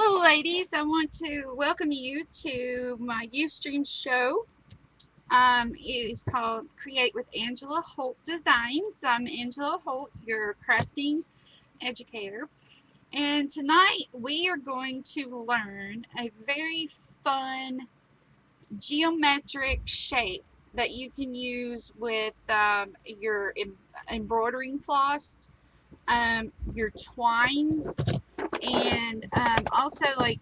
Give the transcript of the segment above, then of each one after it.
Hello ladies, I want to welcome you to my Ustream show. It is called Create with Angela Holt Designs. I'm Angela Holt, your crafting educator. And tonight we are going to learn a very fun geometric shape that you can use with your embroidering floss, your twines, and also like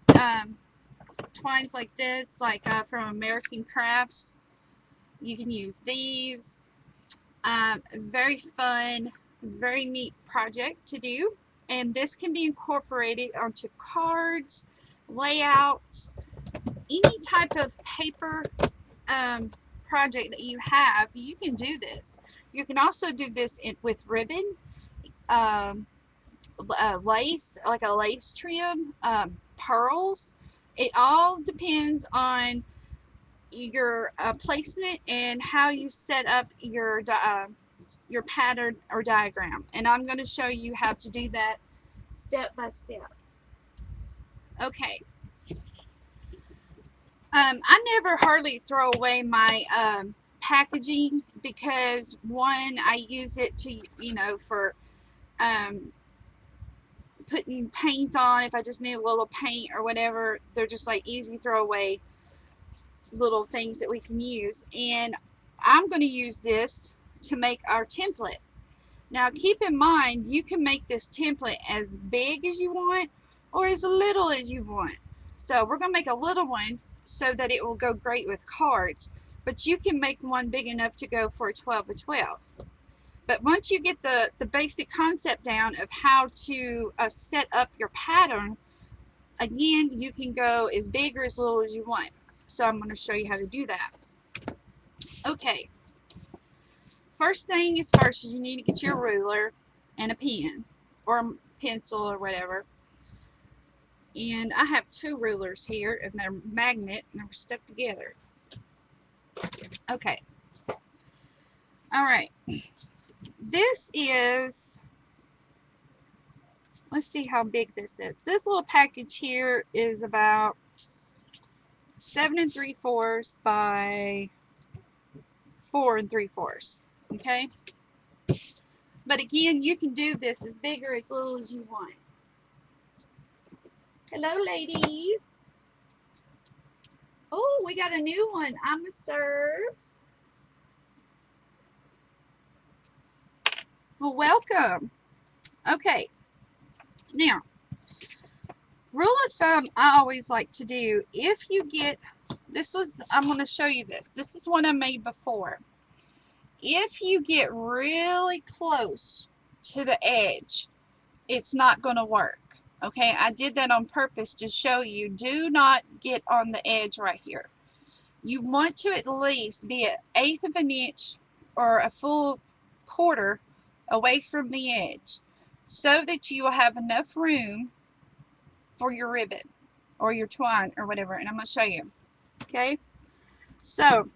twines like this, like from American Crafts. You can use these. Very fun, very neat project to do. And this can be incorporated onto cards, layouts, any type of paper project that you have. You can do this. You can also do this with ribbon, um, lace, like a lace trim, pearls. It all depends on your placement and how you set up your pattern or diagram. And I'm going to show you how to do that step by step. Okay. I never hardly throw away my packaging because one, I use it to, for um, putting paint on if I just need a little paint or whatever. They're just like easy throwaway little things that we can use. And I'm going to use this to make our template. Now keep in mind, you can make this template as big as you want or as little as you want. So we're going to make a little one so that it will go great with cards, but you can make one big enough to go for a 12 by 12. But once you get the basic concept down of how to set up your pattern, again, you can go as big or as little as you want. So I'm going to show you how to do that. Okay. First thing is first, you need to get your ruler and a pen or a pencil or whatever. And I have two rulers here, and they're magnet, and they're stuck together. Okay. All right. This is, let's see how big this is. This little package here is about 7 3/4 by 4 3/4. Okay. But again, you can do this as big or as little as you want. Hello, ladies. Oh, we got a new one. I'm a serve. Well, welcome. Okay. Now, rule of thumb I always like to do, if you get, I'm going to show you this. This is one I made before. If you get really close to the edge, it's not going to work. Okay, I did that on purpose to show you. Do not get on the edge right here. You want to at least be an 1/8 of an inch or a full quarter away from the edge so that you will have enough room for your ribbon or your twine or whatever. And I'm going to show you. Okay, so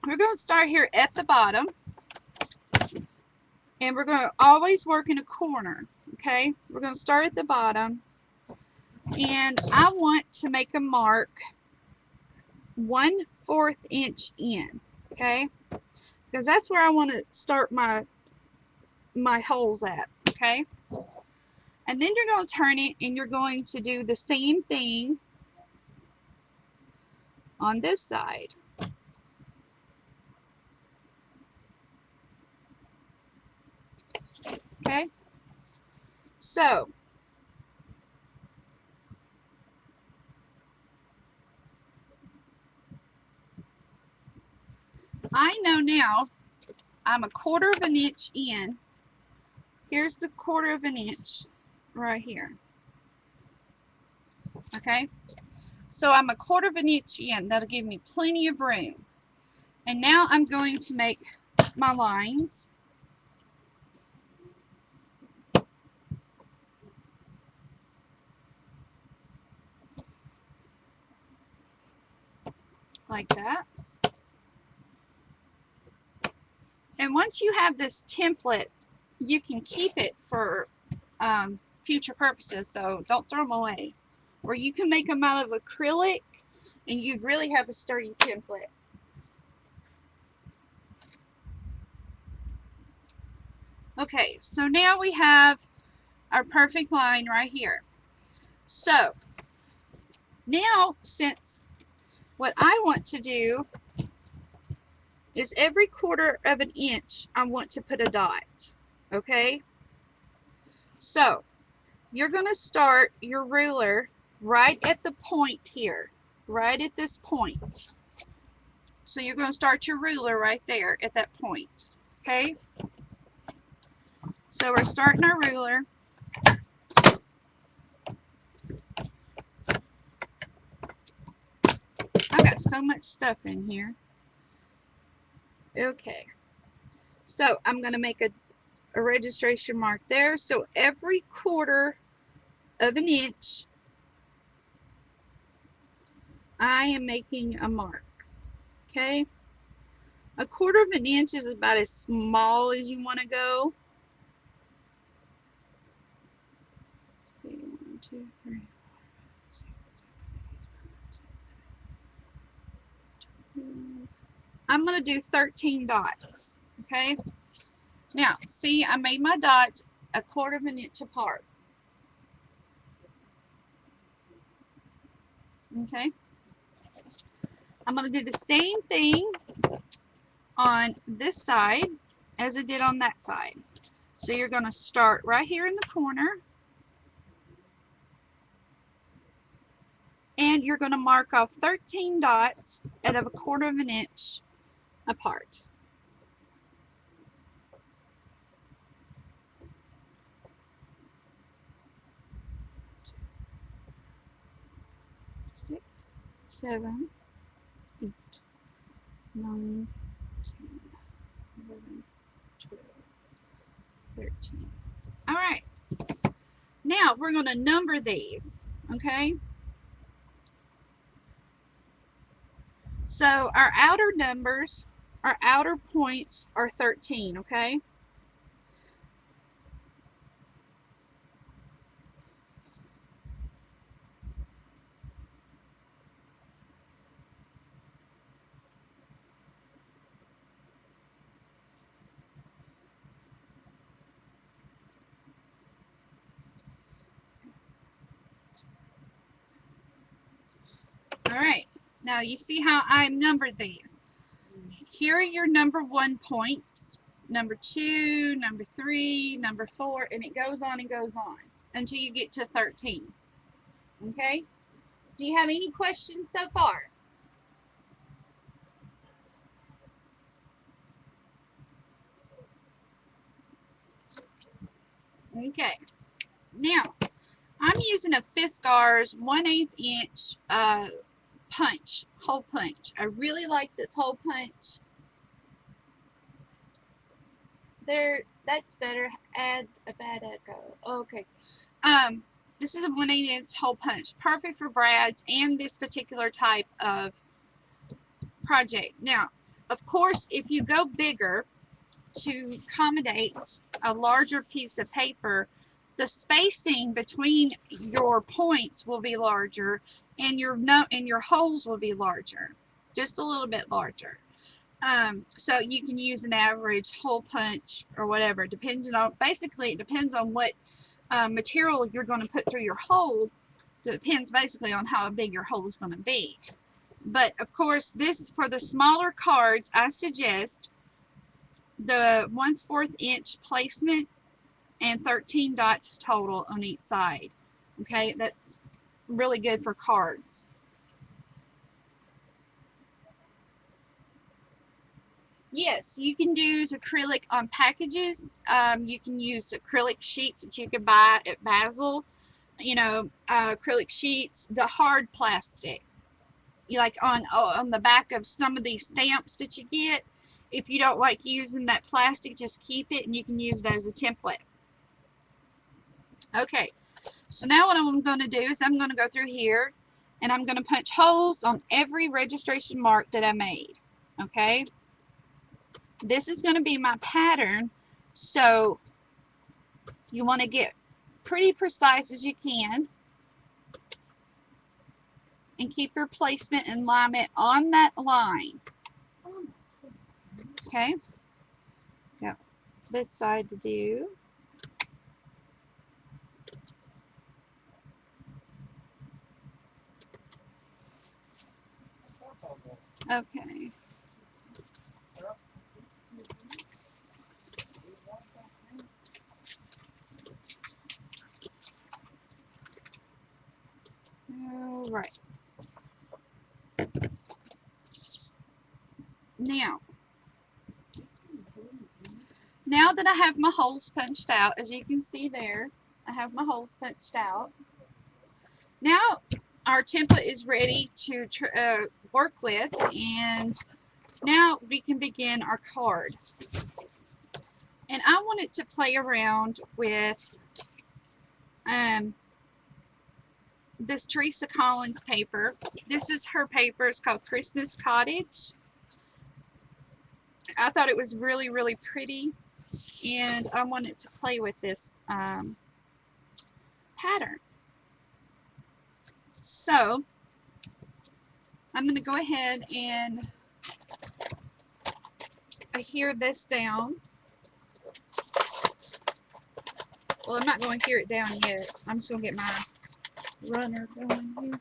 we're going to start here at the bottom, and we're going to always work in a corner. Okay, we're going to start at the bottom, and I want to make a mark 1/4 inch in. Okay, because that's where I want to start my holes at. Okay, and then you're going to turn it, and you're going to do the same thing on this side. Okay, so I know now I'm 1/4 of an inch in. Here's the 1/4 of an inch right here. Okay, so I'm 1/4 of an inch in. That'll give me plenty of room. And now I'm going to make my lines. Like that. And once you have this template, you can keep it for future purposes, so don't throw them away. or you can make them out of acrylic, and you'd really have a sturdy template. Okay, so now we have our perfect line right here. So now, since what I want to do is every 1/4 of an inch I want to put a dot. Okay, so you're going to start your ruler right at the point here, right at this point. So you're going to start your ruler right there at that point. Okay, so we're starting our ruler. I've got so much stuff in here. Okay, so I'm going to make a registration mark there. So every 1/4 of an inch I am making a mark. Okay, a 1/4 of an inch is about as small as you want to go. See, 1, 2, 3, 4, 6, 7, 8, 9, 10. I'm going to do 13 dots. Okay, now see, I made my dots a 1/4 of an inch apart. Okay, I'm going to do the same thing on this side as I did on that side. So you're going to start right here in the corner, and you're going to mark off 13 dots out of a 1/4 of an inch apart. Six, 7, 8, 9, 10, 11, 12, 13. All right. Now we're going to number these. Okay. So our outer numbers, our outer points are 13. Okay. All right. Now you see how I numbered these. Here are your number 1 points, number 2, number 3, number 4, and it goes on and goes on until you get to 13. Okay? Do you have any questions so far? Okay. Now, I'm using a Fiskars 1/8 inch punch, hole punch. I really like this hole punch. There, that's better. Add a bad echo. Okay. This is a 1/8 inch hole punch, perfect for brads and this particular type of project. Now, of course, if you go bigger to accommodate a larger piece of paper, the spacing between your points will be larger, and your holes will be larger, just a little bit larger. So you can use an average hole punch or whatever, depending on, basically it depends on what material you're going to put through your hole. It depends basically on how big your hole is going to be. But of course, this, for the smaller cards, I suggest the 1/4 inch placement and 13 dots total on each side. Okay, that's really good for cards. Yes, you can use acrylic on packages. You can use acrylic sheets that you can buy at Basil. You know, acrylic sheets, the hard plastic. You like on the back of some of these stamps that you get. If you don't like using that plastic, just keep it, and you can use it as a template. Okay, so now what I'm going to do is I'm going to go through here, and I'm going to punch holes on every registration mark that I made. Okay, this is going to be my pattern, so you want to get pretty precise as you can. and keep your placement and alignment on that line. Okay, got this side to do. Okay. All right. Now that I have my holes punched out, as you can see there, I have my holes punched out. Now our template is ready to work with, and now we can begin our card. And I wanted to play around with this Teresa Collins paper. This is her paper. It's called Christmas Cottage. I thought it was really, really pretty, and I wanted to play with this pattern. So I'm going to go ahead and adhere this down. Well, I'm not going to adhere it down yet. I'm just going to get my runner going here.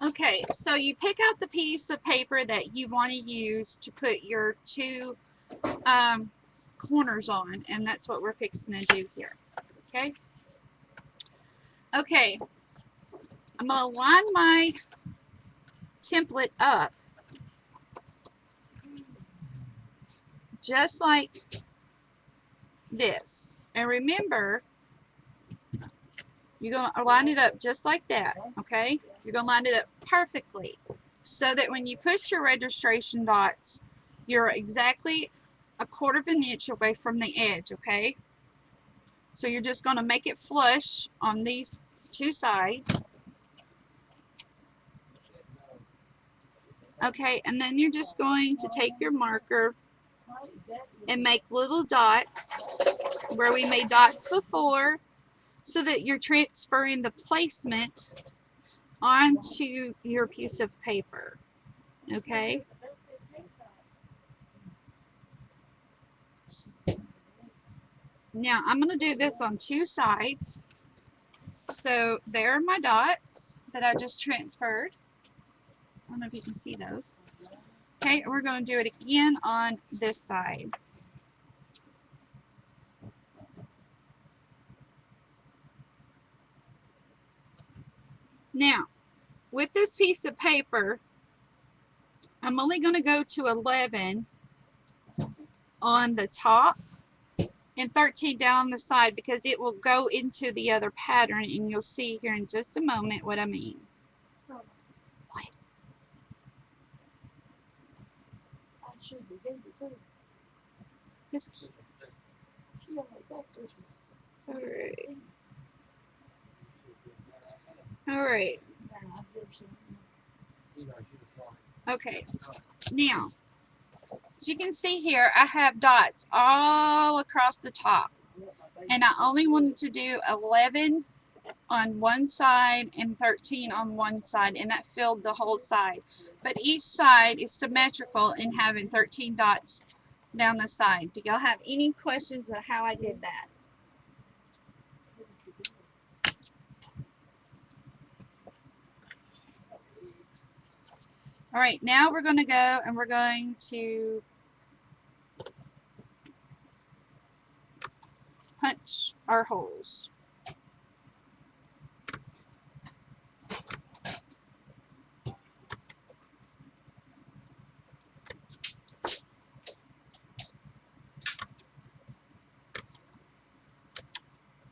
Okay, so you pick out the piece of paper that you want to use to put your two corners on, and that's what we're fixing to do here. Okay. Okay, I'm going to line my template up just like this. And remember, you're going to line it up just like that, okay? You're going to line it up perfectly so that when you put your registration dots, you're exactly 1/4 of an inch away from the edge, okay? So you're just going to make it flush on these two sides. Okay, and then you're just going to take your marker and make little dots where we made dots before, so that you're transferring the placement onto your piece of paper. Okay? Now I'm going to do this on two sides. So there are my dots that I just transferred. I don't know if you can see those. Okay, we're going to do it again on this side. Now, with this piece of paper, I'm only going to go to 11 on the top and 13 down the side, because it will go into the other pattern, and you'll see here in just a moment what I mean. What? This key. Alright. Alright. Okay. Now, as you can see here, I have dots all across the top. And I only wanted to do 11 on one side and 13 on one side, and that filled the whole side. But each side is symmetrical in having 13 dots down the side. Do y'all have any questions about how I did that? All right, now we're going to go and we're going to punch our holes.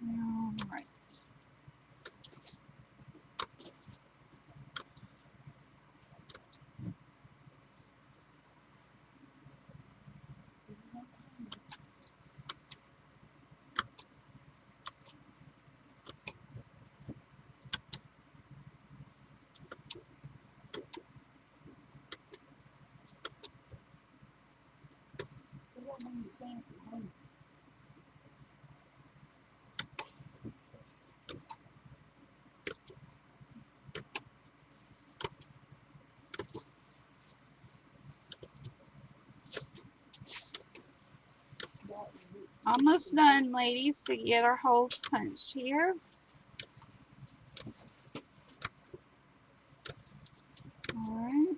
All right. Almost done, ladies, to get our holes punched here. Alright.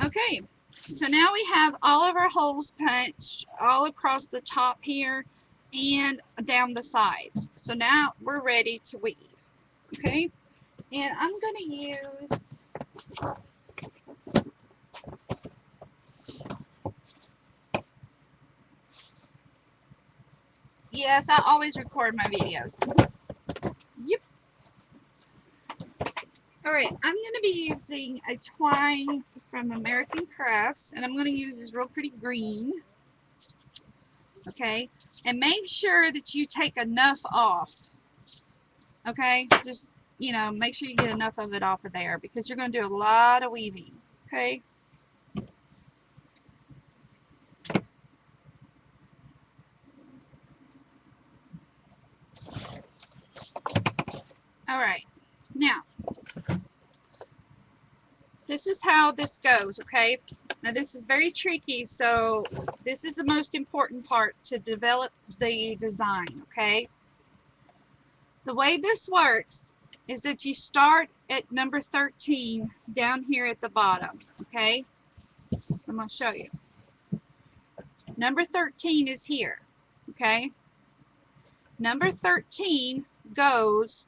Okay, so now we have all of our holes punched all across the top here and down the sides. So now we're ready to weave. Okay, and I'm going to use yes, I always record my videos. Yep. Alright, I'm going to be using a twine from American Crafts, and I'm going to use this real pretty green. Okay, and make sure that you take enough off. Okay, just, you know, make sure you get enough of it off of there because you're going to do a lot of weaving. Okay. All right. Now, this is how this goes. Okay. Now, this is very tricky, so this is the most important part to develop the design. Okay. The way this works is that you start at number 13 down here at the bottom. Okay. So I'm going to show you. Number 13 is here. Okay. Number 13 goes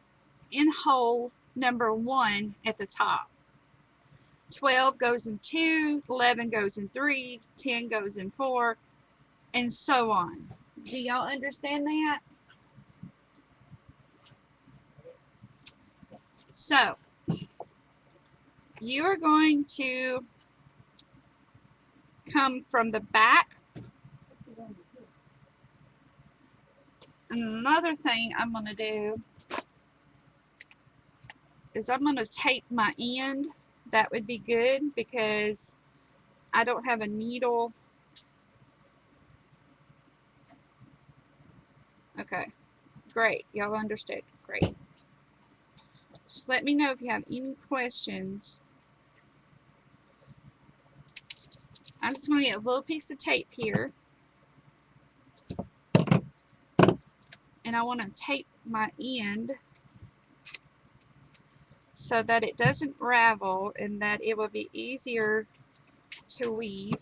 in hole number 1 at the top. 12 goes in 2, 11 goes in 3, 10 goes in 4, and so on. Do y'all understand that? So, you are going to come from the back. And another thing I'm going to do is I'm going to tape my end. That would be good because I don't have a needle. Okay, great. Y'all understood. Great. Just let me know if you have any questions. I'm just going to get a little piece of tape here. And I want to tape my end so that it doesn't ravel and that it will be easier to weave.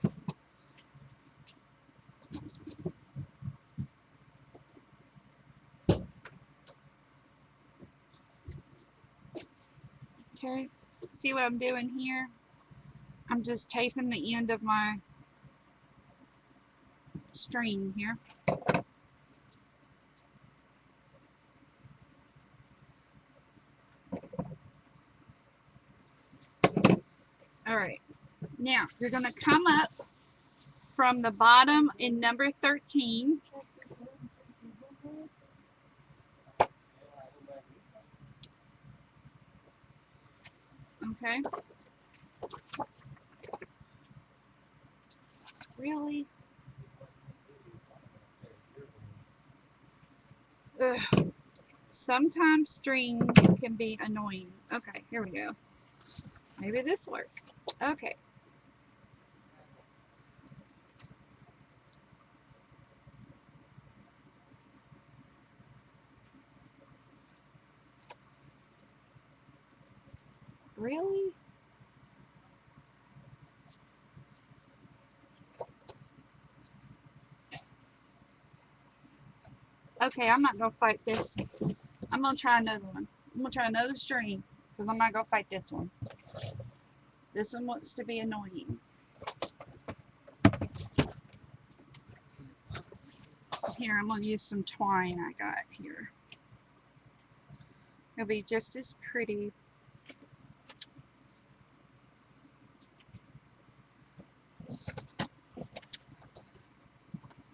Okay, see what I'm doing here? I'm just taping the end of my string here. Alright, now you're going to come up from the bottom in number 13. Okay. Really? Ugh. Sometimes string can be annoying. Okay, here we go. Maybe this works. Okay. Really? Okay, I'm not going to fight this. I'm going to try another one. I'm going to try another string because I'm not going to fight this one. This one wants to be annoying. Here, I'm going to use some twine I got here. It'll be just as pretty.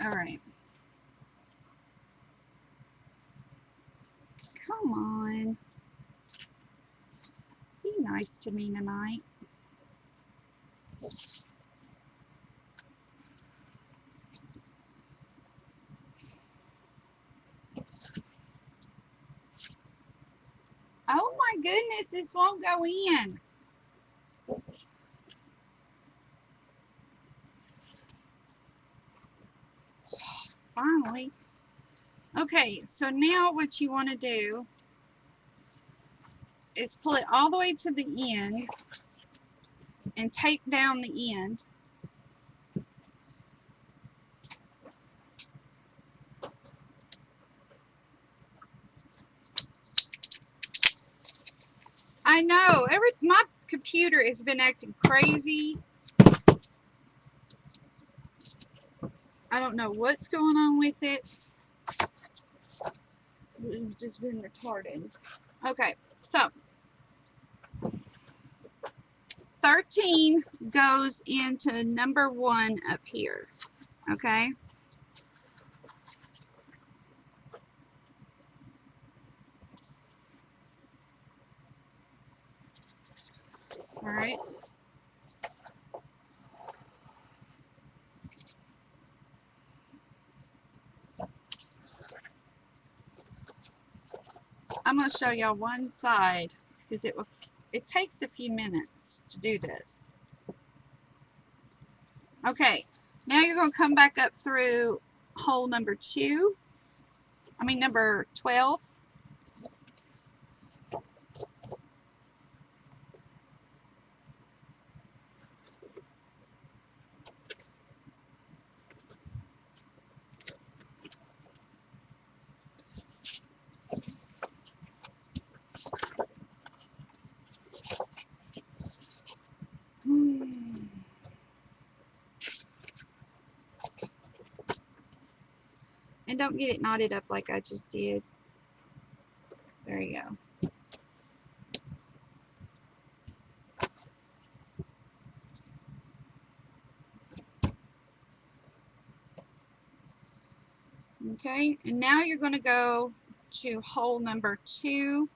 Alright. Come on. Be nice to me tonight. Oh my goodness, this won't go in. Finally. Okay, so now what you want to do is pull it all the way to the end and tape down the end. I know, my computer has been acting crazy. I don't know what's going on with it. It's just been retarded. Okay, so 13 goes into number 1 up here. Okay. All right. I'm going to show y'all one side because it takes a few minutes to do this. Okay, now you're going to come back up through hole number 12. And don't get it knotted up like I just did. There you go. Okay, and now you're going to go to hole number 2.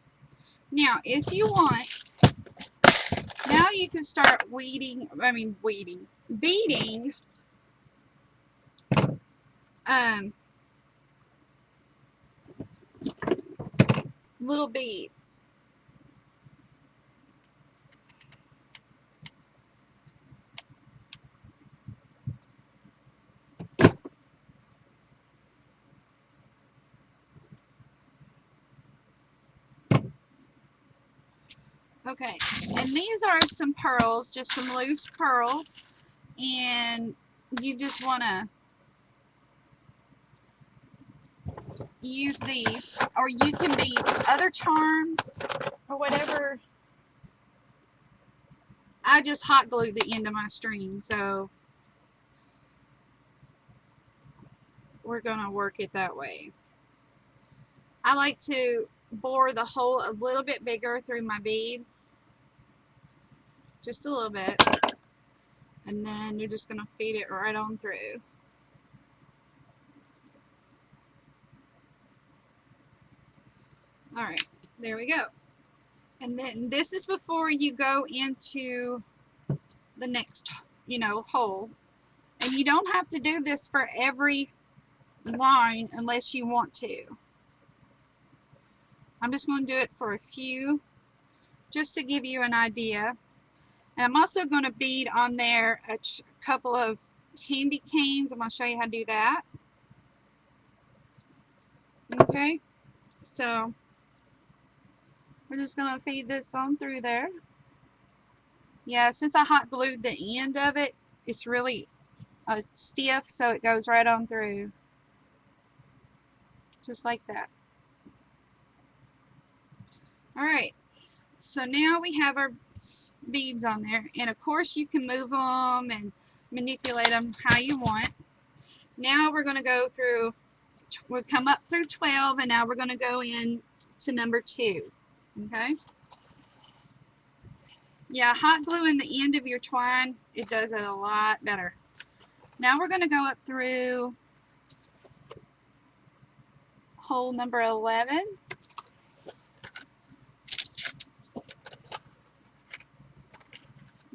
Now, if you want, now you can start beading little beads. Okay, and these are some pearls, just some loose pearls, and you just want to use these, or you can bead other charms or whatever. I just hot glued the end of my string, so we're going to work it that way. I like to bore the hole a little bit bigger through my beads, just a little bit, and then you're just going to feed it right on through. Alright, there we go. And then this is before you go into the next, hole. And you don't have to do this for every line unless you want to. I'm just going to do it for a few just to give you an idea. And I'm also going to bead on there a couple of candy canes. I'm going to show you how to do that. Okay, so we're just going to feed this on through there. Yeah, since I hot glued the end of it, it's really stiff, so it goes right on through. Just like that. Alright, so now we have our beads on there, and of course you can move them and manipulate them how you want. Now we're going to go through, we'll come up through 12, and now we're going to go in to number 2. Okay? Yeah, hot gluing the end of your twine, it does it a lot better. Now we're going to go up through hole number 11.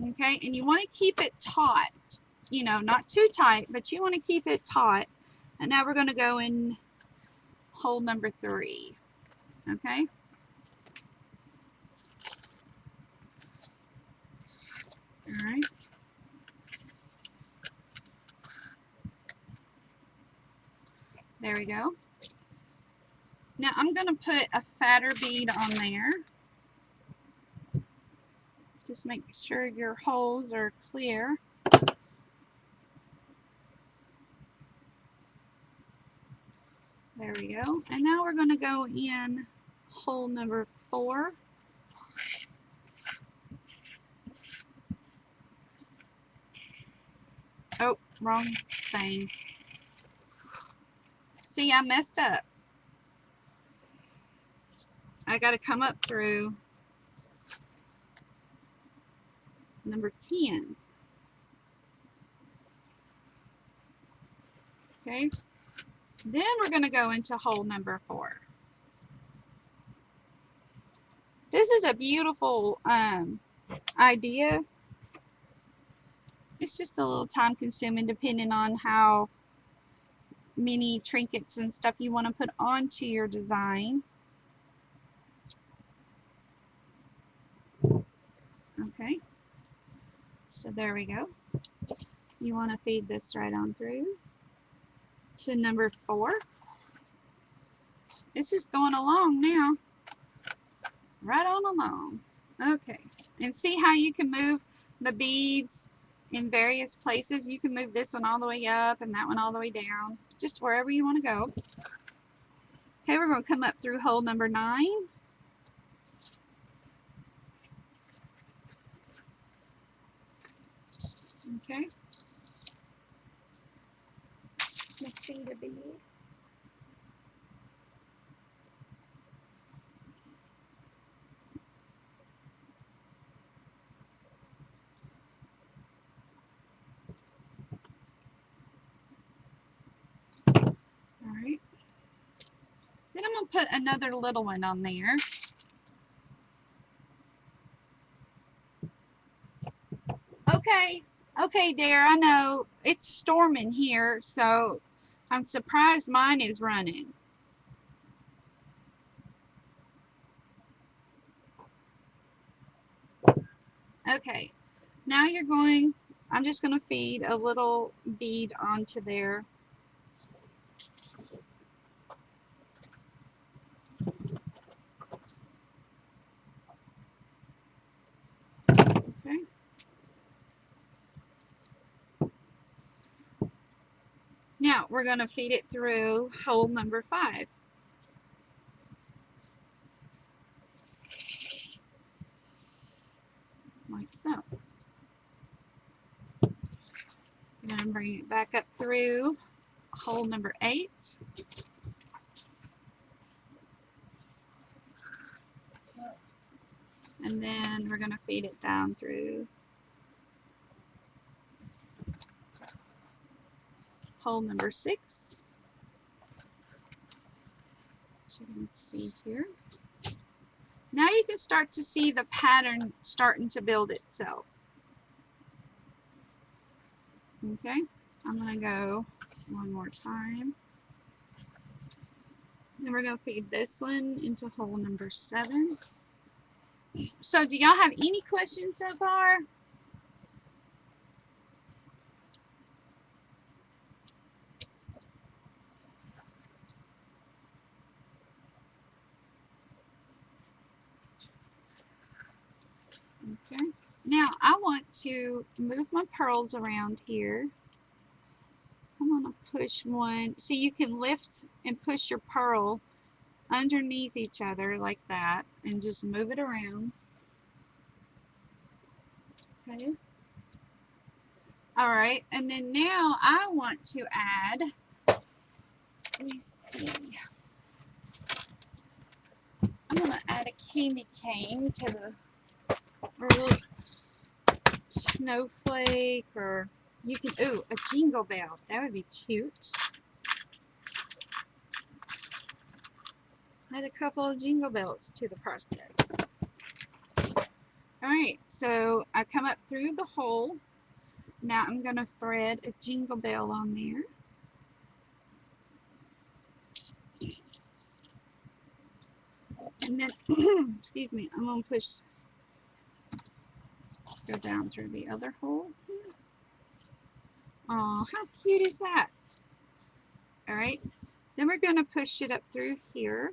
Okay, and you want to keep it taut, not too tight, but you want to keep it taut. And now we're going to go in hole number 3. Okay. There we go. Now I'm going to put a fatter bead on there. Just make sure your holes are clear. There we go. And now we're going to go in hole number 4. Oh, wrong thing. See, I messed up. I got to come up through number 10. Okay. Then we're going to go into hole number 4. This is a beautiful idea. It's just a little time consuming depending on how many trinkets and stuff you want to put onto your design. Okay, so there we go. You want to feed this right on through to number 4. This is going along now. Right on along. Okay, and see how you can move the beads in various places. You can move this one all the way up and that one all the way down, just wherever you want to go. Okay, we're going to come up through hole number 9. Okay. Let's see the bead. Alright. Then I'm going to put another little one on there. Okay, dear, I know it's storming here, so I'm surprised mine is running. Okay, now you're going, I'm just going to feed a little bead onto there. Okay. Now we're going to feed it through hole number 5. Like so. I'm going to bring it back up through hole number 8. And then we're going to feed it down through hole number 6. As you can see here. Now you can start to see the pattern starting to build itself. Okay, I'm going to go one more time. Then we're going to feed this one into hole number 7. So do y'all have any questions so far? Okay. Now I want to move my pearls around here. I'm going to push one. So you can lift and push your pearl underneath each other like that and just move it around. Okay. Alright, and then now I want to add, let me see, I'm going to add a candy cane to the, or a little snowflake, or you can, ooh, a jingle bell, that would be cute. Add a couple of jingle bells to the process. Alright, so I come up through the hole. Now I'm going to thread a jingle bell on there. And then, excuse me, I'm going to push, go down through the other hole. Oh, how cute is that? Alright, Then we're going to push it up through here.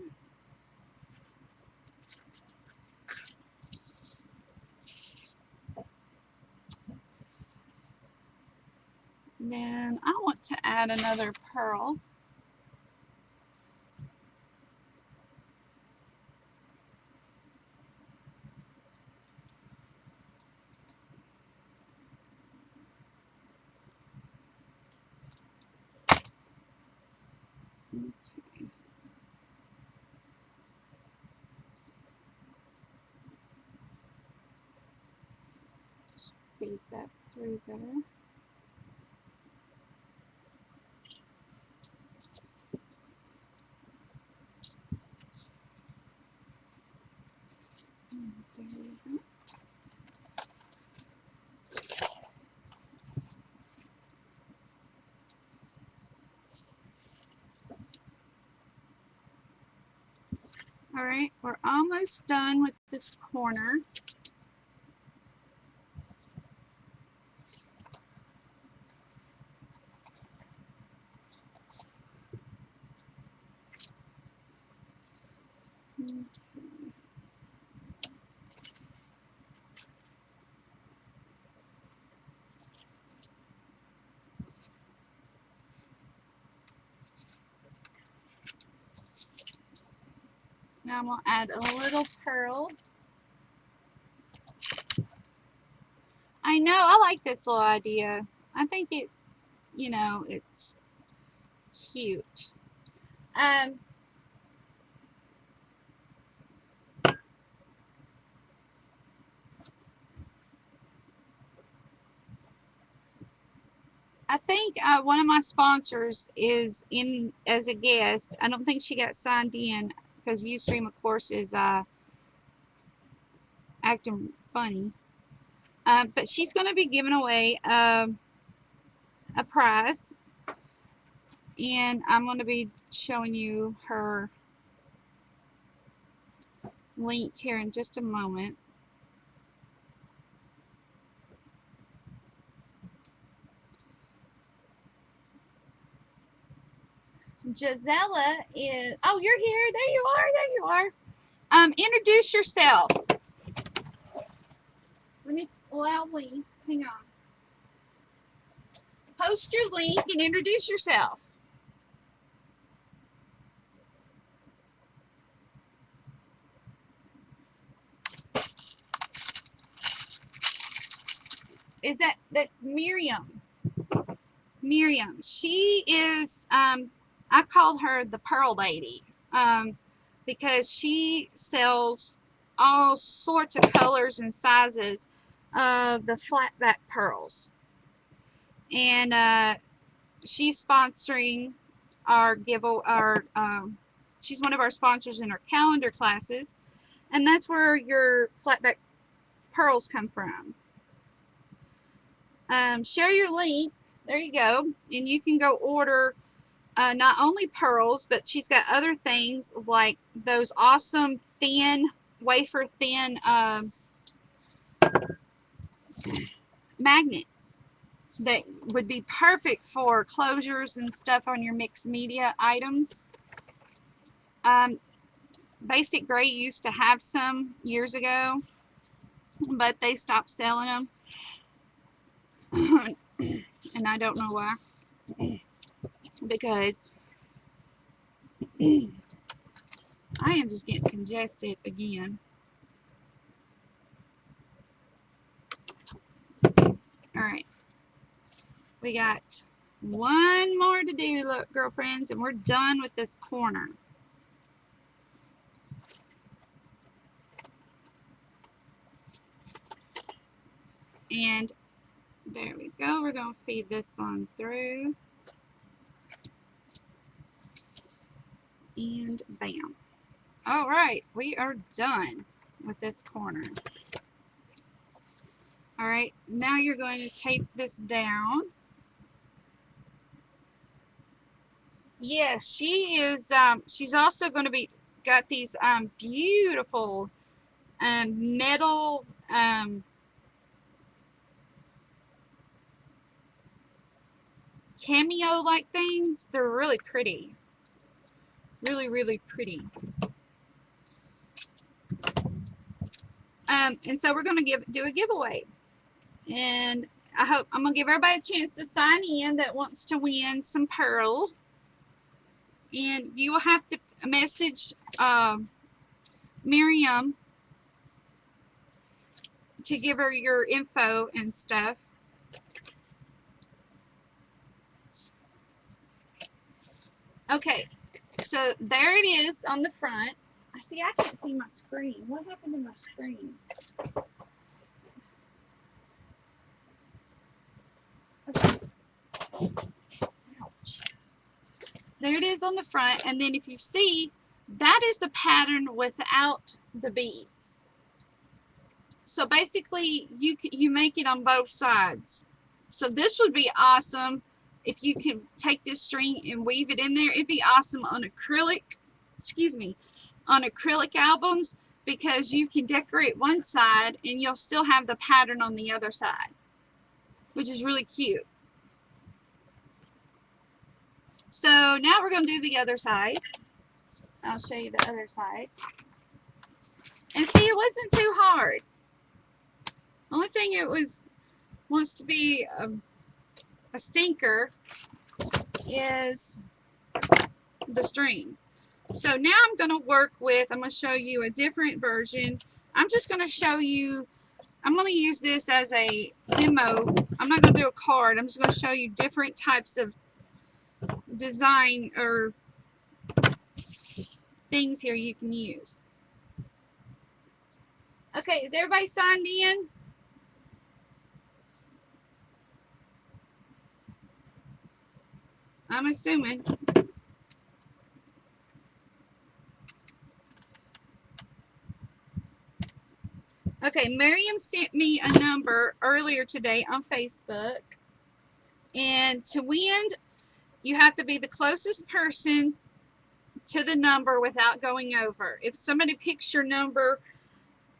Then I want to add another pearl. Okay. Just feed that through there. There we go. All right, we're almost done with this corner. Okay. Now I'm going to add a little pearl. I know, I like this little idea. I think it, you know, it's cute. I think one of my sponsors is in as a guest. I don't think she got signed in because Ustream, of course, is acting funny. But she's going to be giving away a prize, and I'm going to be showing you her link here in just a moment. Gisela is, oh, you're here. There you are. There you are. Introduce yourself. Let me allow links. Hang on. Post your link and introduce yourself. That's Miriam? Miriam. She is, I called her the Pearl Lady because she sells all sorts of colors and sizes of the flat back pearls. And she's sponsoring our she's one of our sponsors in our calendar classes, and that's where your flat back pearls come from. Share your link. There you go. And you can go order not only pearls, but she's got other things like those awesome thin, wafer thin magnets that would be perfect for closures and stuff on your mixed media items. Basic Gray used to have some years ago, but they stopped selling them. And I don't know why. Because I am just getting congested again. Alright. We got one more to do, look, girlfriends, and we're done with this corner. And there we go. We're going to feed this on through. And bam. All right, we are done with this corner. All right, now you're going to tape this down. Yes, she is. She's also going to be got these beautiful metal cameo like things. They're really pretty. Really, really pretty. And so we're going to do a giveaway. And I'm going to give everybody a chance to sign in that wants to win some pearl. And you will have to message Miriam to give her your info and stuff. Okay, so there it is on the front. I can't see my screen. What happened to my screen? Okay. Ouch. There it is on the front, and then if you see, that is the pattern without the beads. So basically, you make it on both sides. So this would be awesome if you could take this string and weave it in there. It'd be awesome on acrylic, on acrylic albums, because you can decorate one side and you'll still have the pattern on the other side, which is really cute. So now we're going to do the other side. I'll show you the other side. And see, it wasn't too hard. Only thing it wants to be a stinker is the string. So now I'm going to I'm going to show you a different version. I'm just going to show you, I'm going to use this as a demo. I'm not going to do a card. I'm just going to show you different types of design or things here you can use. Okay, is everybody signed in? I'm assuming. Okay, Miriam sent me a number earlier today on Facebook. And to win, you have to be the closest person to the number without going over. If somebody picks your number,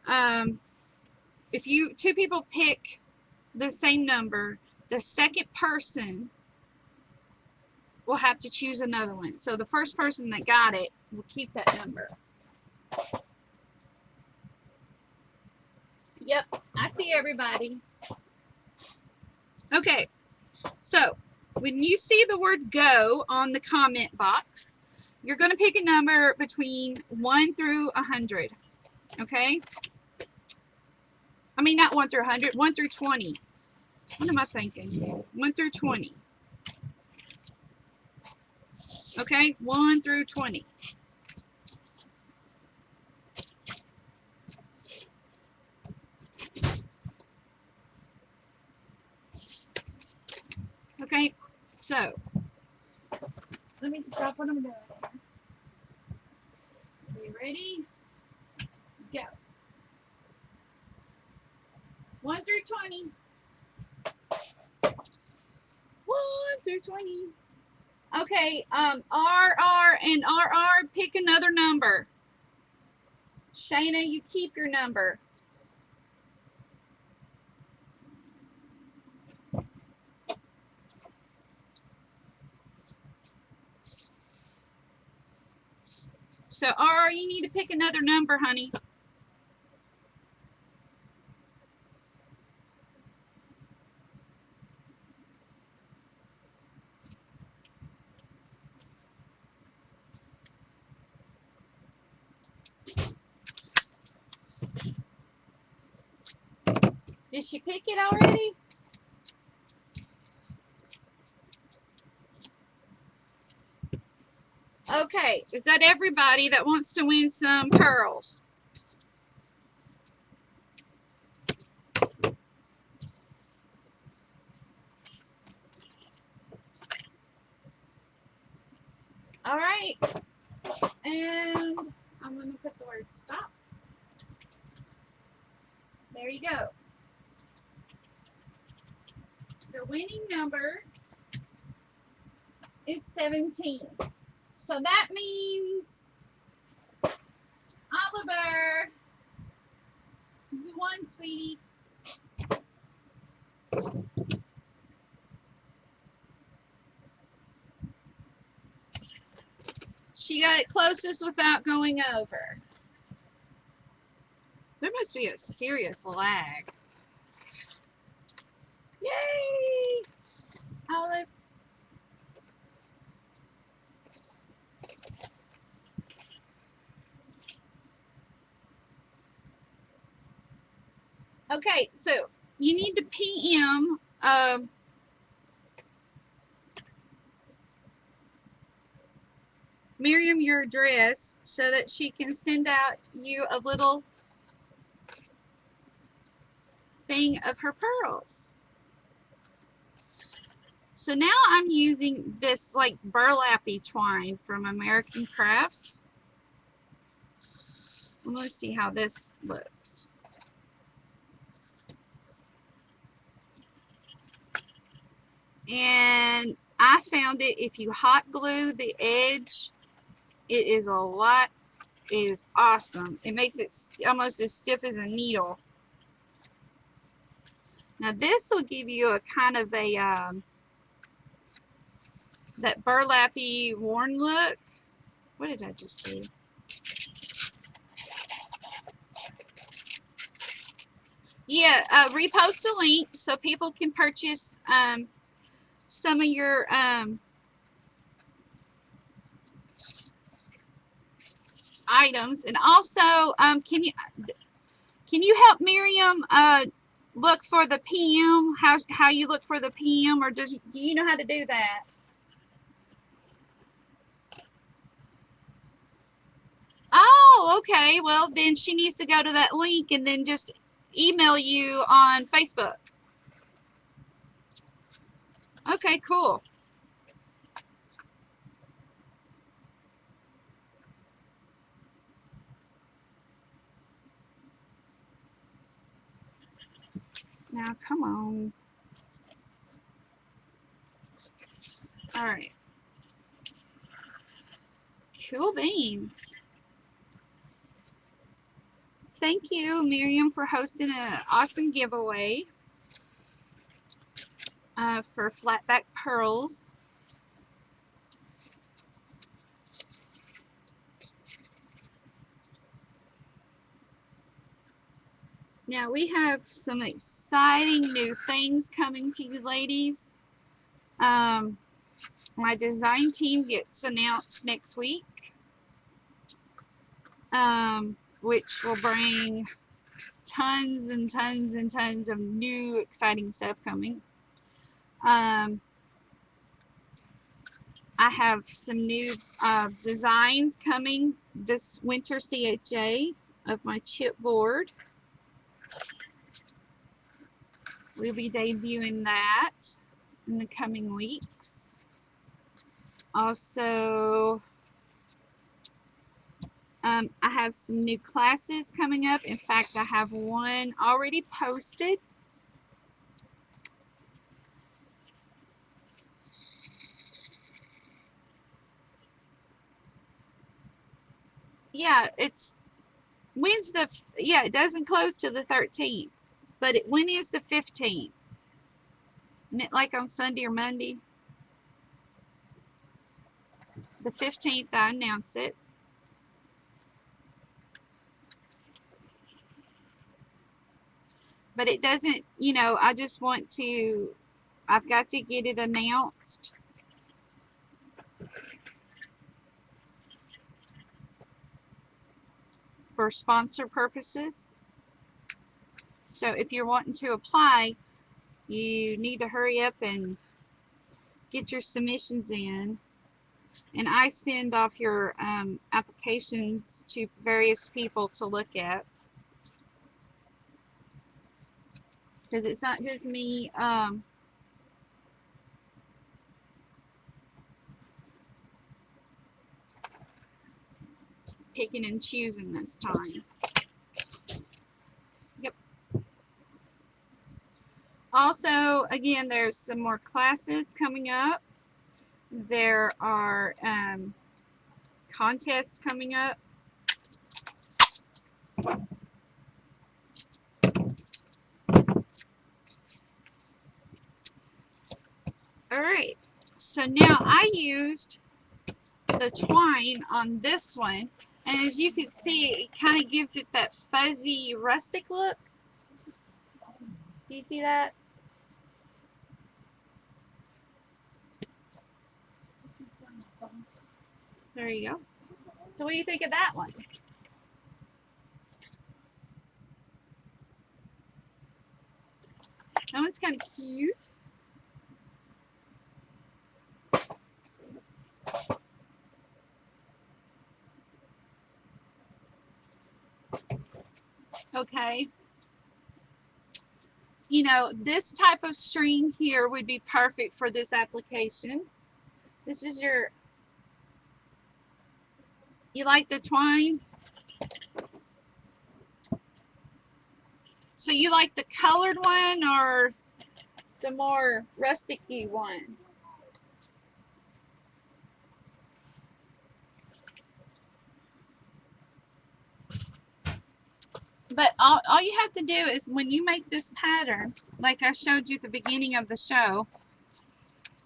if two people pick the same number, the second person will have to choose another one. So the first person that got it will keep that number. Yep, I see everybody. Okay, so when you see the word go on the comment box, you're going to pick a number between 1 through 100. Okay? I mean, not 1 through 100, 1 through 20. What am I thinking? 1 through 20. Okay? 1 through 20. Okay? So, let me stop what I'm doing here. Are you ready? Go. 1 through 20. 1 through 20. Okay, RR and RR, pick another number. Shayna, you keep your number. So RR, you need to pick another number, honey. Did she pick it already? Okay, is that everybody that wants to win some pearls? All right, and I'm going to put the word stop. There you go. The winning number is 17. So that means Oliver, you won, sweetie. She got it closest without going over. There must be a serious lag. Yay! Olive. Okay, so you need to PM Miriam your address so that she can send out you a little thing of her pearls. So now I'm using this like burlappy twine from American Crafts. I'm going to see how this looks. And I found it, if you hot glue the edge, it is awesome. It makes it almost as stiff as a needle. Now this will give you a kind of a that burlappy worn look. What did I just do? Yeah, repost a link so people can purchase some of your items. And also, can you help Miriam look for the PM? How you look for the PM, or do you know how to do that? Oh, okay. Well, then she needs to go to that link and then just email you on Facebook. Okay, cool. Now, come on. All right. Cool beans. Thank you, Miriam, for hosting an awesome giveaway for flatback pearls. Now we have some exciting new things coming to you ladies. My design team gets announced next week, which will bring tons and tons and tons of new exciting stuff coming. I have some new designs coming this winter CHA of my chipboard. We'll be debuting that in the coming weeks. Also, I have some new classes coming up. In fact, I have one already posted. Yeah, it's when's the it doesn't close till the 13th, but when is the 15th? Isn't it like on Sunday or Monday? The 15th, I announce it. But it doesn't, I just want to, I've got to get it announced. For sponsor purposes. So if you're wanting to apply, you need to hurry up and get your submissions in. And I send off your applications to various people to look at. Because it's not just me picking and choosing this time. Yep. Also, again, there's some more classes coming up. There are contests coming up. All right. So now I used the twine on this one, and as you can see, it kind of gives it that fuzzy rustic look. Do you see that? There you go. So what do you think of that one? That one's kind of cute. Okay. You know, this type of string here would be perfect for this application. This is your, you like the twine? So you like the colored one or the more rustic-y one? But all you have to do is when you make this pattern, like I showed you at the beginning of the show,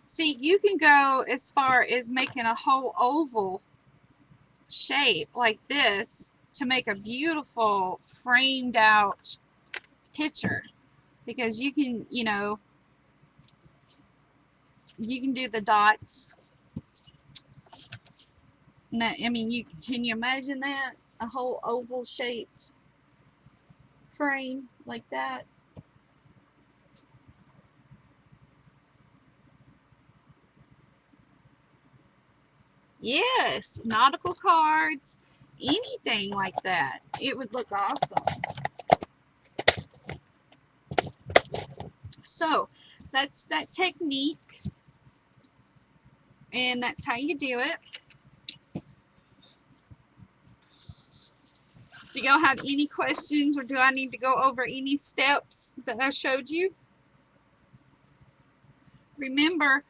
see, you can go as far as making a whole oval shape like this to make a beautiful framed out picture, because you can, you know, you can do the dots. I mean, can you imagine that? A whole oval shaped frame like that. Yes, nautical cards, anything like that. It would look awesome. So that's that technique, and that's how you do it. Do y'all have any questions, or do I need to go over any steps that I showed you? Remember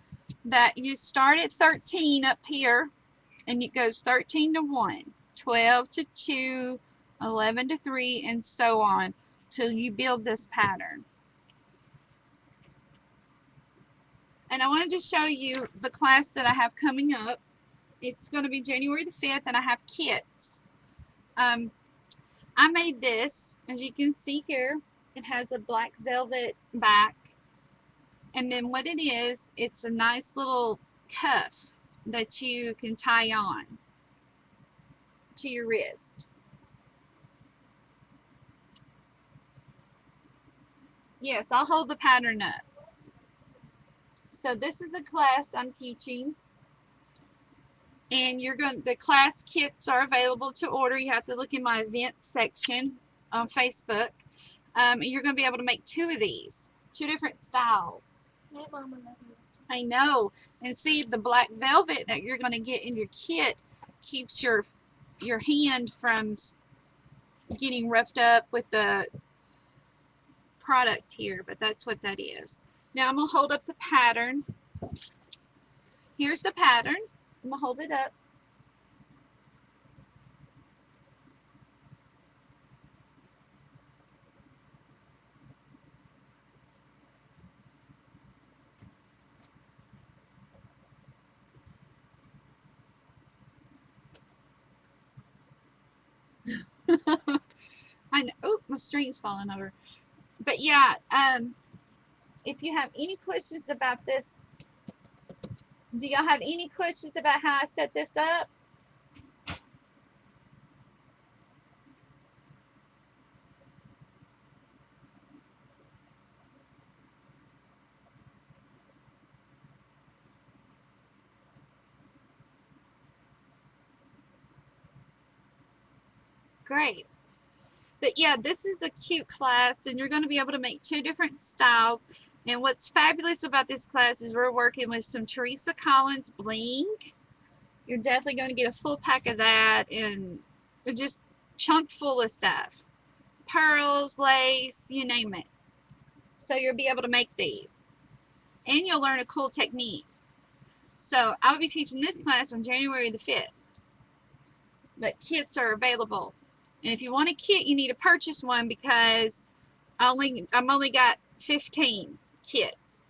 that you start at 13 up here, and it goes 13 to 1, 12 to 2, 11 to 3, and so on till you build this pattern. And I wanted to show you the class that I have coming up. It's going to be January the 5th, and I have kits. I made this, as you can see here. It has a black velvet back, and then what it is, it's a nice little cuff that you can tie on to your wrist. Yes, I'll hold the pattern up. So this is a class I'm teaching, and the class kits are available to order. You have to look in my events section on Facebook. You're going to be able to make 2 of these, 2 different styles. I know. And see, the black velvet that you're going to get in your kit keeps your hand from getting roughed up with the product here, but that's what that is. Now I'm going to hold up the pattern. Here's the pattern. I'm going to hold it up. I know. Oh, my string's falling over. But yeah, if you have any questions about this, do y'all have any questions about how I set this up? Great. But yeah, this is a cute class, and you're going to be able to make 2 different styles. And what's fabulous about this class is we're working with some Teresa Collins bling. You're definitely going to get a full pack of that, and just chock full of stuff. Pearls, lace, you name it. So you'll be able to make these. And you'll learn a cool technique. So I'll be teaching this class on January the 5th. But kits are available. And if you want a kit, you need to purchase one, because I've only got 15 kits.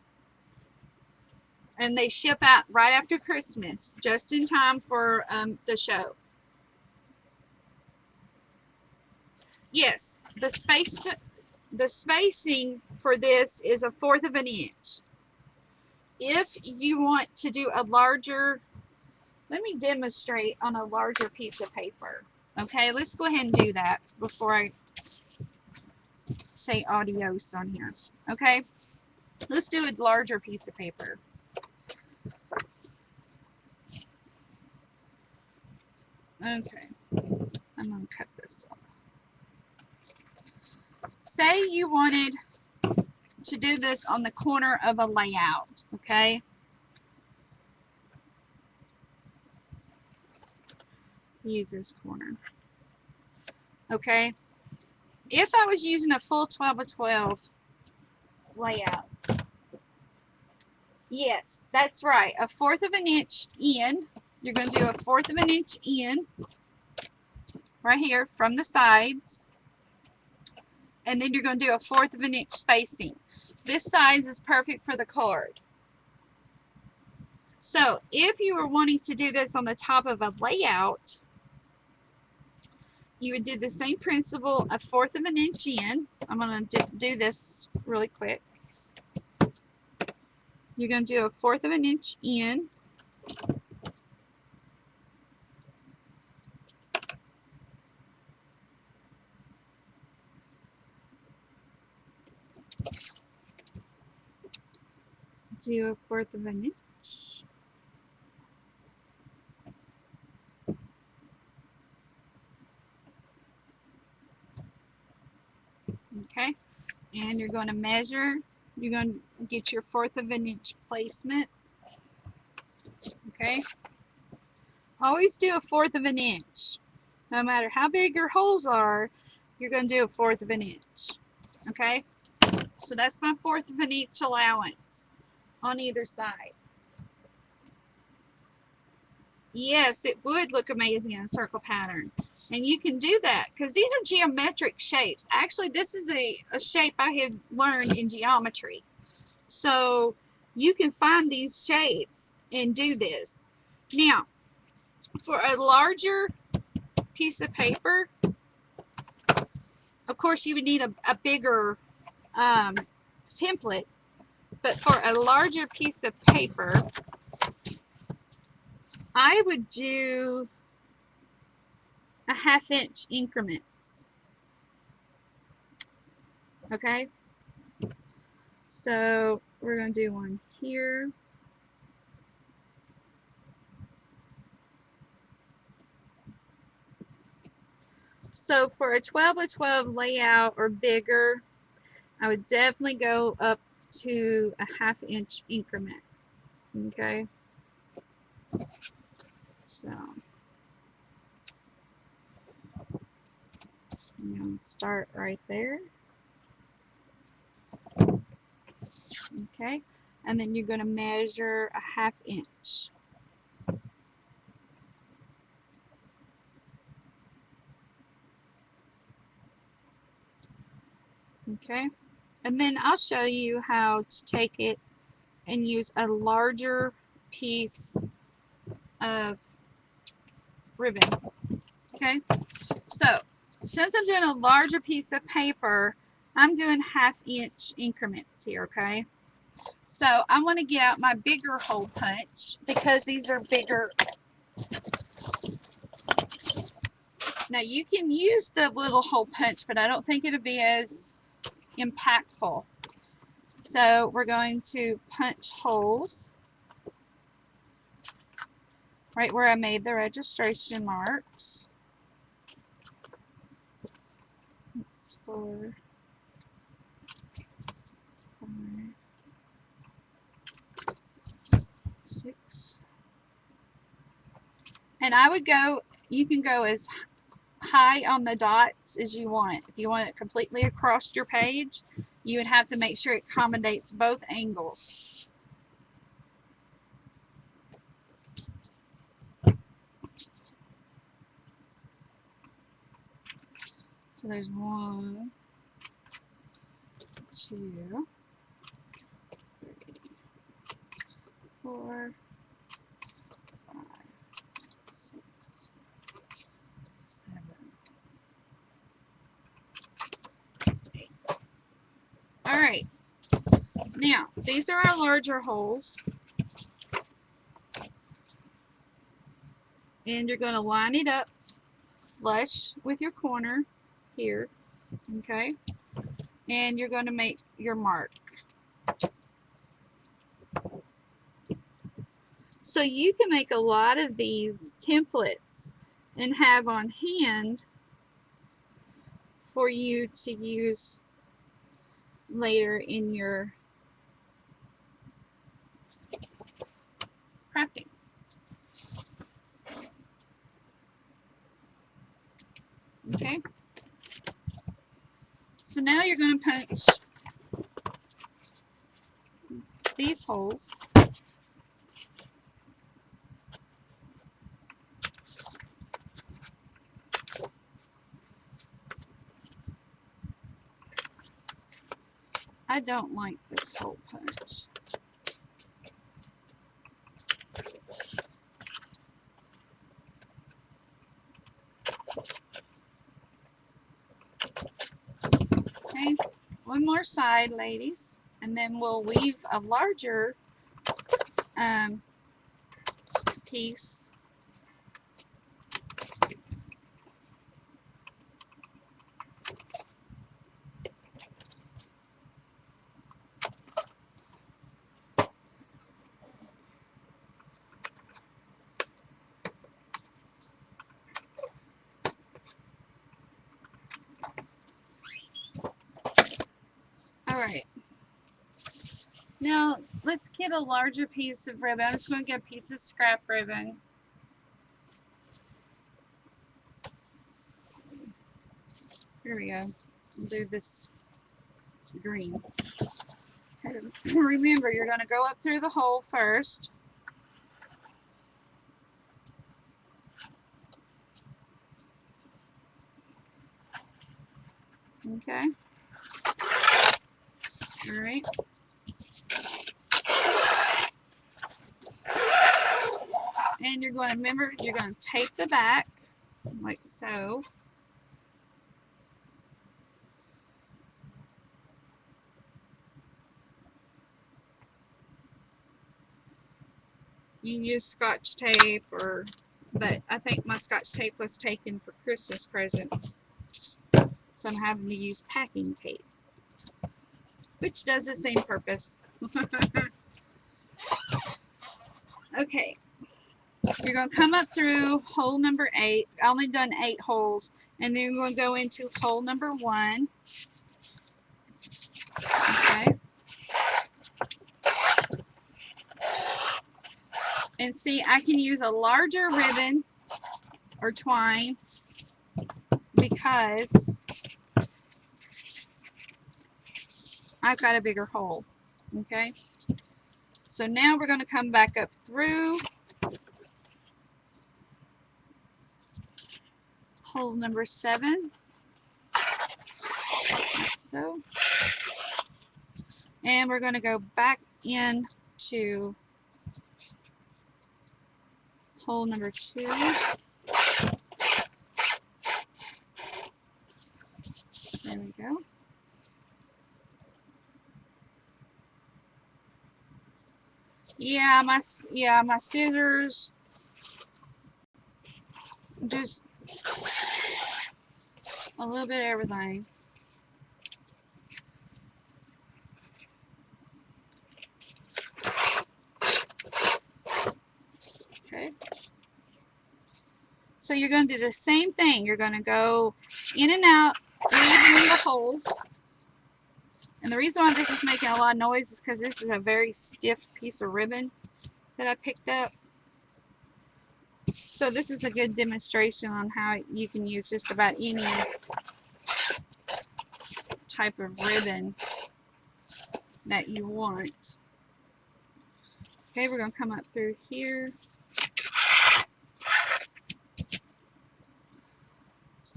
And they ship out right after Christmas, just in time for the show. Yes, the spacing for this is 1/4 of an inch. If you want to do a larger, let me demonstrate on a larger piece of paper. Okay, let's go ahead and do that before I say adios on here. Okay, let's do a larger piece of paper. Okay, I'm gonna cut this off. Say you wanted to do this on the corner of a layout, okay? Use this corner. Okay? If I was using a full 12 by 12 layout, yes, that's right. 1/4 of an inch in. You're going to do 1/4 of an inch in right here from the sides. And then you're going to do 1/4 of an inch spacing. This size is perfect for the card. So if you were wanting to do this on the top of a layout, you would do the same principle, 1/4 of an inch in. I'm going to do this really quick. You're going to do 1/4 of an inch in. Do 1/4 of an inch. Okay, and you're going to measure. You're going to get your 1/4 of an inch placement. Okay, always do 1/4 of an inch. No matter how big your holes are, you're going to do 1/4 of an inch. Okay, so that's my 1/4 of an inch allowance on either side. Yes, it would look amazing in a circle pattern. And you can do that because these are geometric shapes. Actually, this is a shape I had learned in geometry. So you can find these shapes and do this. Now, for a larger piece of paper, of course, you would need a bigger template. But for a larger piece of paper, I would do a 1/2 inch increments. Okay, so we're going to do one here. So for a 12 by 12 layout or bigger, I would definitely go up to a 1/2 inch increment. Okay, so I'm going to start right there. Okay, and then you're going to measure a 1/2 inch. Okay, and then I'll show you how to take it and use a larger piece of ribbon. Okay, so since I'm doing a larger piece of paper, I'm doing 1/2 inch increments here. Okay, so I'm going to get out my bigger hole punch because these are bigger. Now you can use the little hole punch, but I don't think it'll be as impactful. So we're going to punch holes right where I made the registration marks. It's 4, 5, 6. And I would go, you can go as high on the dots as you want. If you want it completely across your page, you would have to make sure it accommodates both angles. So there's 1, 2, 3, 4, 5, 6, 7, 8. All right. Now, these are our larger holes. And you're going to line it up flush with your corner here. Okay? And you're going to make your mark. So you can make a lot of these templates and have on hand for you to use later in your crafting. Okay? So now you're going to punch these holes. I don't like this hole punch. Okay, one more side, ladies, and then we'll weave a larger piece. Alright, now let's get a larger piece of ribbon. I'm just going to get a piece of scrap ribbon. Here we go. We'll do this green. Okay. Remember, you're going to go up through the hole first. Okay. Alright. And you're going to remember, you're going to tape the back like so. You can use Scotch tape, but I think my Scotch tape was taken for Christmas presents. So I'm having to use packing tape, which does the same purpose. Okay. You're going to come up through hole number 8. I only done 8 holes. And then you're going to go into hole number 1. Okay. And see, I can use a larger ribbon or twine because I've got a bigger hole. Okay. So now we're going to come back up through hole number 7. Like so. And we're going to go back into hole number 2. There we go. Yeah, my scissors just a little bit of everything. Okay. So you're going to do the same thing. You're going to go in and out, weaving the holes. And the reason why this is making a lot of noise is because this is a very stiff piece of ribbon that I picked up. So this is a good demonstration on how you can use just about any type of ribbon that you want. Okay, we're going to come up through here.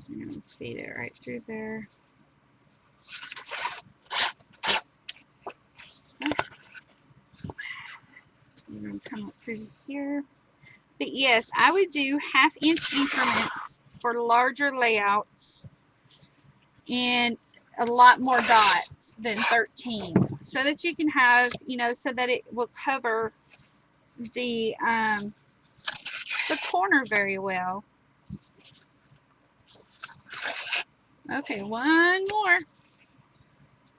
I'm going to feed it right through there. I'm going to come up through here. But yes, I would do 1/2 inch increments for larger layouts and a lot more dots than 13, so that you can have, you know, so that it will cover the corner very well. Okay, one more.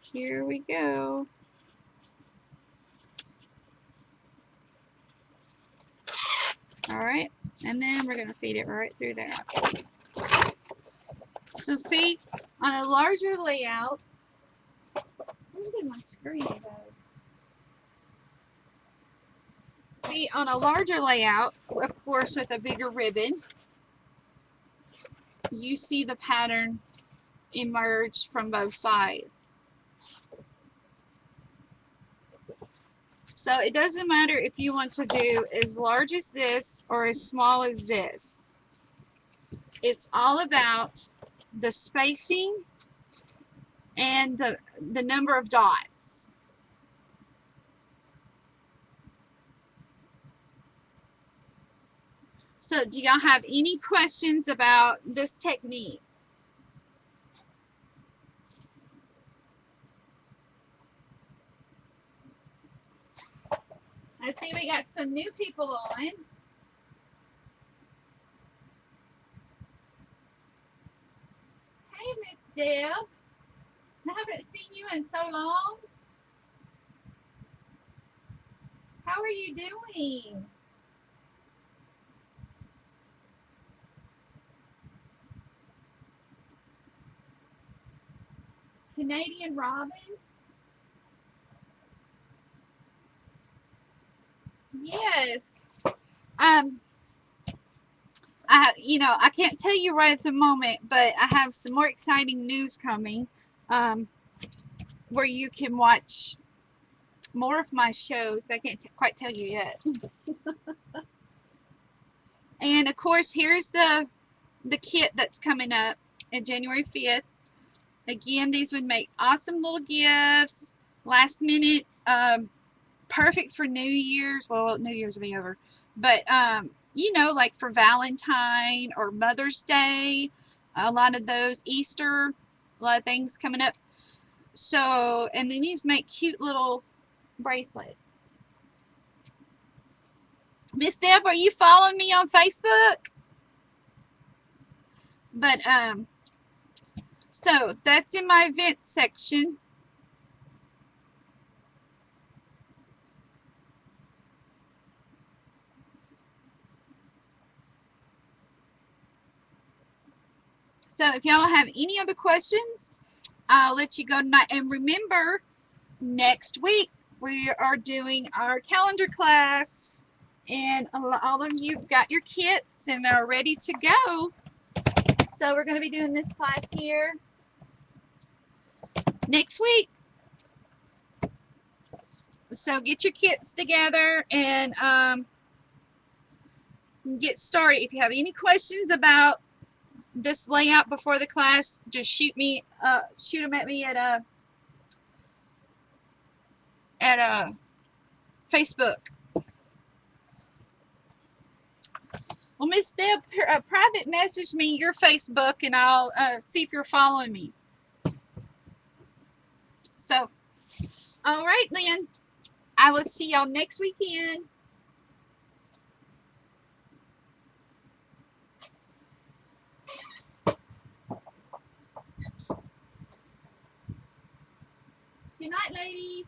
Here we go. All right, and then we're going to feed it right through there. So see, on a larger layout, where did my screen go? See, on a larger layout, of course, with a bigger ribbon, you see the pattern emerge from both sides. So it doesn't matter if you want to do as large as this or as small as this. It's all about the spacing and the number of dots. So do y'all have any questions about this technique? I see we got some new people on. Hey, Miss Deb. I haven't seen you in so long. How are you doing? Canadian Robin? Yes. I can't tell you right at the moment, but I have some more exciting news coming, where you can watch more of my shows, but I can't quite tell you yet. And of course, here's the kit that's coming up in January 5th. Again, these would make awesome little gifts, last minute, perfect for New Year's. Well, New Year's will be over, but you know, like for Valentine or Mother's Day, a lot of those, Easter, a lot of things coming up. So, and then these make cute little bracelets. Miss Deb, are you following me on Facebook? But so that's in my event section. So if y'all have any other questions, I'll let you go tonight. And remember, next week we are doing our calendar class, and all of you got your kits and are ready to go. So we're going to be doing this class here next week. So get your kits together and get started. If you have any questions about this layout before the class, just shoot them at me at Facebook. Well, Miss Deb, private message me your Facebook, and I'll see if you're following me. So, all right, then. I will see y'all next weekend. Good night, ladies.